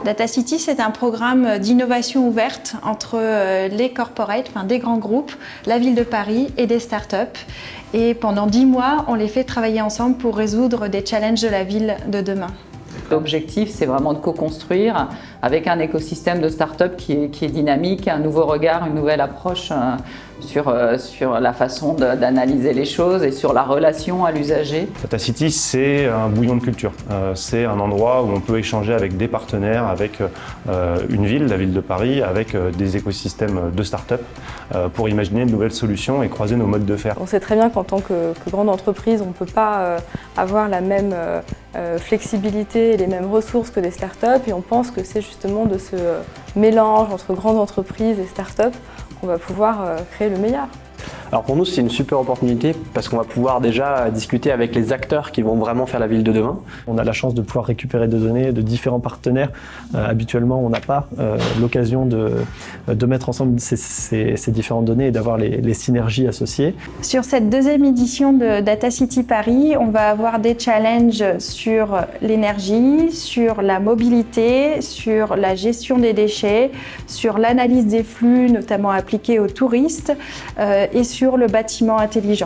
Data City, c'est un programme d'innovation ouverte entre les corporates, enfin des grands groupes, la ville de Paris et des startups. Et pendant 10 mois, on les fait travailler ensemble pour résoudre des challenges de la ville de demain. L'objectif, c'est vraiment de co-construire avec un écosystème de start-up qui est dynamique, un nouveau regard, une nouvelle approche sur la façon d'analyser les choses et sur la relation à l'usager. Data City, c'est un bouillon de culture. C'est un endroit où on peut échanger avec des partenaires, avec une ville, la ville de Paris, avec des écosystèmes de start-up pour imaginer de nouvelles solutions et croiser nos modes de faire. On sait très bien qu'en tant que grande entreprise, on ne peut pas avoir la même flexibilité et les mêmes ressources que des startups, et on pense que c'est justement de ce mélange entre grandes entreprises et startups qu'on va pouvoir créer le meilleur. Alors pour nous, c'est une super opportunité parce qu'on va pouvoir déjà discuter avec les acteurs qui vont vraiment faire la ville de demain. On a la chance de pouvoir récupérer des données de différents partenaires. Habituellement, on n'a pas l'occasion de mettre ensemble ces différentes données et d'avoir les synergies associées. Sur cette deuxième édition de Data City Paris, on va avoir des challenges sur l'énergie, sur la mobilité, sur la gestion des déchets, sur l'analyse des flux, notamment appliqués aux touristes, et sur le bâtiment intelligent.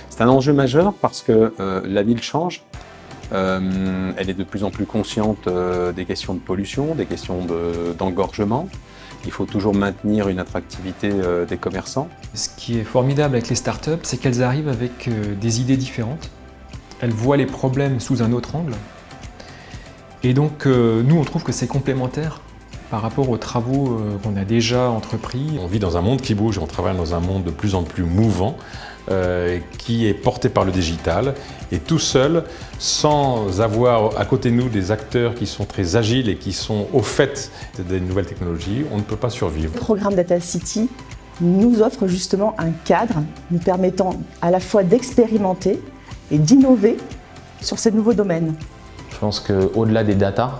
C'est un enjeu majeur parce que la ville change. Elle est de plus en plus consciente des questions de pollution, des questions d'engorgement. Il faut toujours maintenir une attractivité des commerçants. Ce qui est formidable avec les startups, c'est qu'elles arrivent avec des idées différentes. Elles voient les problèmes sous un autre angle. Et donc, nous, on trouve que c'est complémentaire par rapport aux travaux qu'on a déjà entrepris. On vit dans un monde qui bouge, on travaille dans un monde de plus en plus mouvant, qui est porté par le digital, et tout seul, sans avoir à côté de nous des acteurs qui sont très agiles et qui sont au fait des nouvelles technologies, on ne peut pas survivre. Le programme Data City nous offre justement un cadre nous permettant à la fois d'expérimenter et d'innover sur ces nouveaux domaines. Je pense qu'au-delà des data,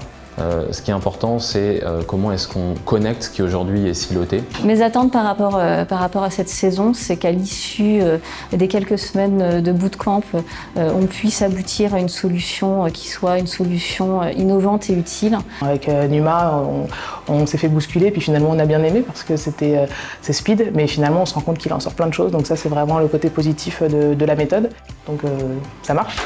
ce qui est important, c'est comment est-ce qu'on connecte ce qui aujourd'hui est siloté. Mes attentes par rapport à cette saison, c'est qu'à l'issue des quelques semaines de bootcamp, on puisse aboutir à une solution qui soit une solution innovante et utile. Avec Numa, on s'est fait bousculer, puis finalement on a bien aimé parce que c'est speed, mais finalement on se rend compte qu'il en sort plein de choses, donc ça c'est vraiment le côté positif de la méthode, donc ça marche.